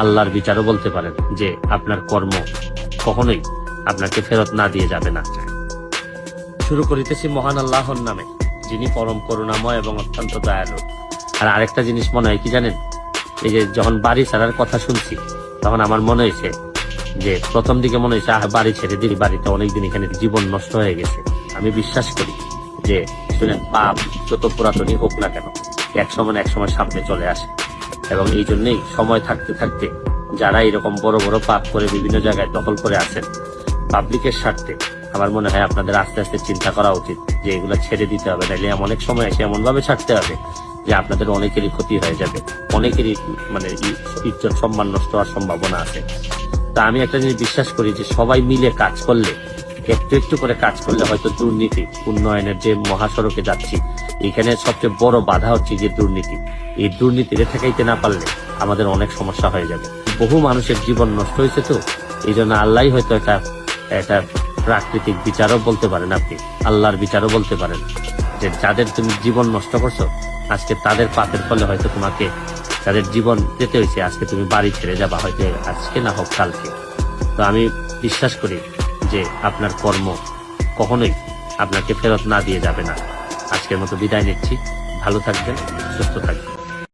আল্লাহর বিচারও বলতে পারেন যে আপনার কর্ম কখনোই আপনাকে ফেরত না দিয়ে যাবে না। শুরু করিতেছি মহান আল্লাহর নামে, যিনি পরম করুণাময় এবং অত্যন্ত দয়ালু। আর আরেকটা জিনিস মনে হয় কি জানেন, এই যে যখন বাড়ি ছাড়ার কথা শুনছি তখন আমার মনে হয়েছে যে প্রথম দিকে মনে হয়েছে বাড়ি ছেড়ে দিই, বাড়িতে অনেকদিন এখানে জীবন নষ্ট হয়ে গেছে। আমি বিশ্বাস করি যে শুনেন, পাপ যত পুরাতনই হোক না কেন এক সময় সামনে চলে আসে, এবং এই জন্যই সময় থাকতে থাকতে যারা এরকম বড় বড় পাপ করে বিভিন্ন জায়গায় দখল করে আছেন পাবলিকের স্বার্থে, আমার মনে হয় আপনাদের আস্তে আস্তে চিন্তা করা উচিত যে এগুলো ছেড়ে দিতে হবে, নাহলে অনেক সময় এসে এমন ভাবে ছাড়তে হবে যে আপনাদের অনেকেরই ক্ষতি হয়ে যাবে, অনেকেরই মানে ইজ্জত সম্মান নষ্ট হওয়ার সম্ভাবনা আছে। তা আমি একটা জিনিস বিশ্বাস করি যে সবাই মিলে কাজ করলে, একটু একটু করে কাজ করলে হয়তো দুর্নীতি উন্নয়নের যে মহাসড়কে যাচ্ছি এখানে সবচেয়ে বড় বাধা হচ্ছে যে দুর্নীতি, এই দুর্নীতিতে ঠেকাইতে না পারলে আমাদের অনেক সমস্যা হয়ে যাবে। বহু মানুষের জীবন নষ্ট হয়েছে, তো এই জন্য আল্লাহ হয়তো এটা প্রাকৃতিক বিচারও বলতে পারেন, আপনি আল্লাহর বিচারও বলতে পারেন যে যাদের তুমি জীবন নষ্ট করছো আজকে তাদের পাপের ফলে হয়তো তোমাকে তাদের জীবন যেতে হয়েছে, আজকে তুমি বাড়ি ছেড়ে যাবা, হয়তো আজকে না হোক কালকে। তো আমি বিশ্বাস করি যে আপনার কর্ম কখনোই আপনাকে ফেরত না দিয়ে যাবে না। আজকের মতো বিদায় নিচ্ছি, ভালো থাকবেন, সুস্থ থাকবেন।